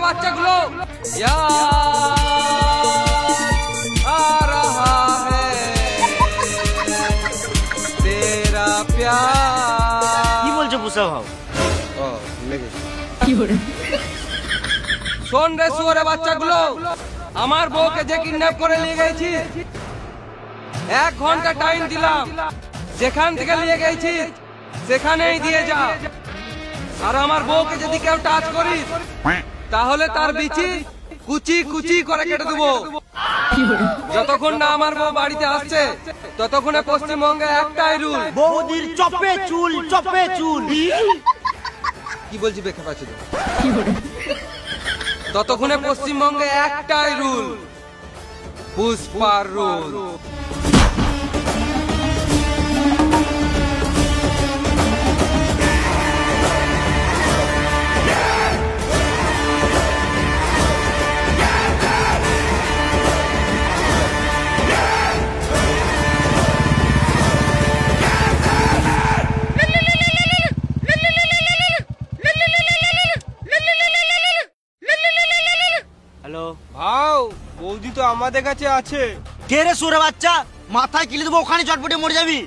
বাচ্চাগুলো आ रहा है तेरा प्यार কি বলছো পুষা ভাও? শোন রে শুয়োরের বাচ্চাগুলো, আমার বউকে যে কিডন্যাপ করে নিয়ে গেছি, 1 ঘন্টা টাইম দিলাম, যেখান থেকে নিয়ে গেছি সেখানেই দিয়ে যা। আর আমার বউকে যদি কেউ টাচ করিস তাহলে তার বিচি কুচি কুচি করে কেটে দেবো। যতক্ষণ না আমার বউ বাড়িতে আসছে ততক্ষণে পশ্চিমবঙ্গে একটাই রুল, বৌদির চপে চুল চপে চুল। কি বলছি বেখে পাচ্ছি তো? ততক্ষণে পশ্চিমবঙ্গে একটাই রুল, পুষ্পার রুল। হ্যালো ভাও, বৌদি তো আমাদের কাছে আছে। কে রে সুরে বাচ্চা, মাথায় কিলে দেবো, ওখানে চটপটে মরে যাবি।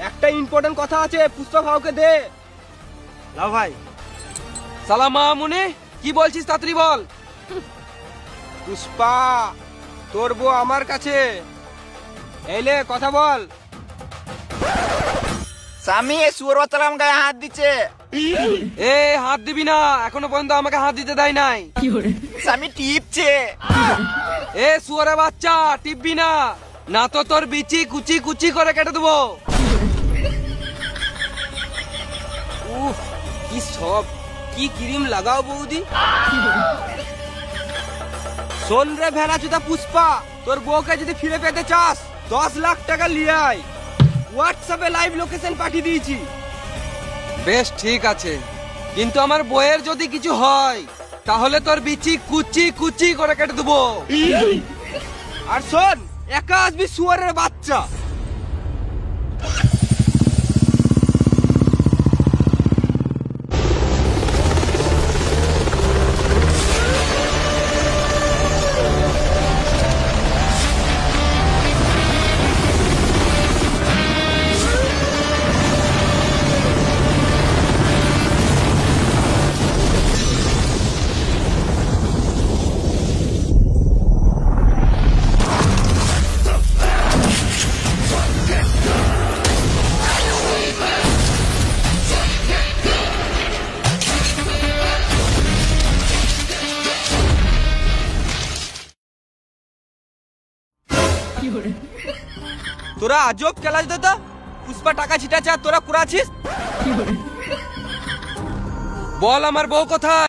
একটা ইম্পর্টেন্ট কথা আছে, পুষ্পা ভাওকে দে। লাও ভাই। সালাম মামুনি, কি বলছিস তাড়াতাড়ি বল। পুষ্পা, তোর বউ আমার কাছে, এলে কথা বল। স্বামী সুর বাচ্চারাম গায়ে হাত দিচ্ছে। এ হাত দিবি না, এখনো পর্যন্ত আমাকে হাত দিতে দেয় নাই। স্বামী টিপছে। এ শুয়োরের বাচ্চা, টিপবি না, না তো তোর বিচি কুচি কুচি করে কেটে দেবো। উফ, কি সব, কি ক্রিম লাগাও বৌদি। শোন রে ভেড়া চুদা পুষ্পা, তোর বউকে যদি ফিরে পেতে চাস 10 লাখ টাকা লিয়ে আয়। হোয়াটসঅ্যাপে লাইভ লোকেশন পাঠিয়ে দিয়েছি। বেশ ঠিক আছে, কিন্তু আমার বইয়ের যদি কিছু হয় তাহলে তোর বিচি কুচি কুচি করে কেটে দেবো। আর শোন, একা আসবি শুয়ারের বাচ্চা। তোরা আজব খেলাস দাদা, পুষ্পা টাকা ছিটাচ্ছে আর তোরা কুড়াছিস। বল আমার বউ কোথায়?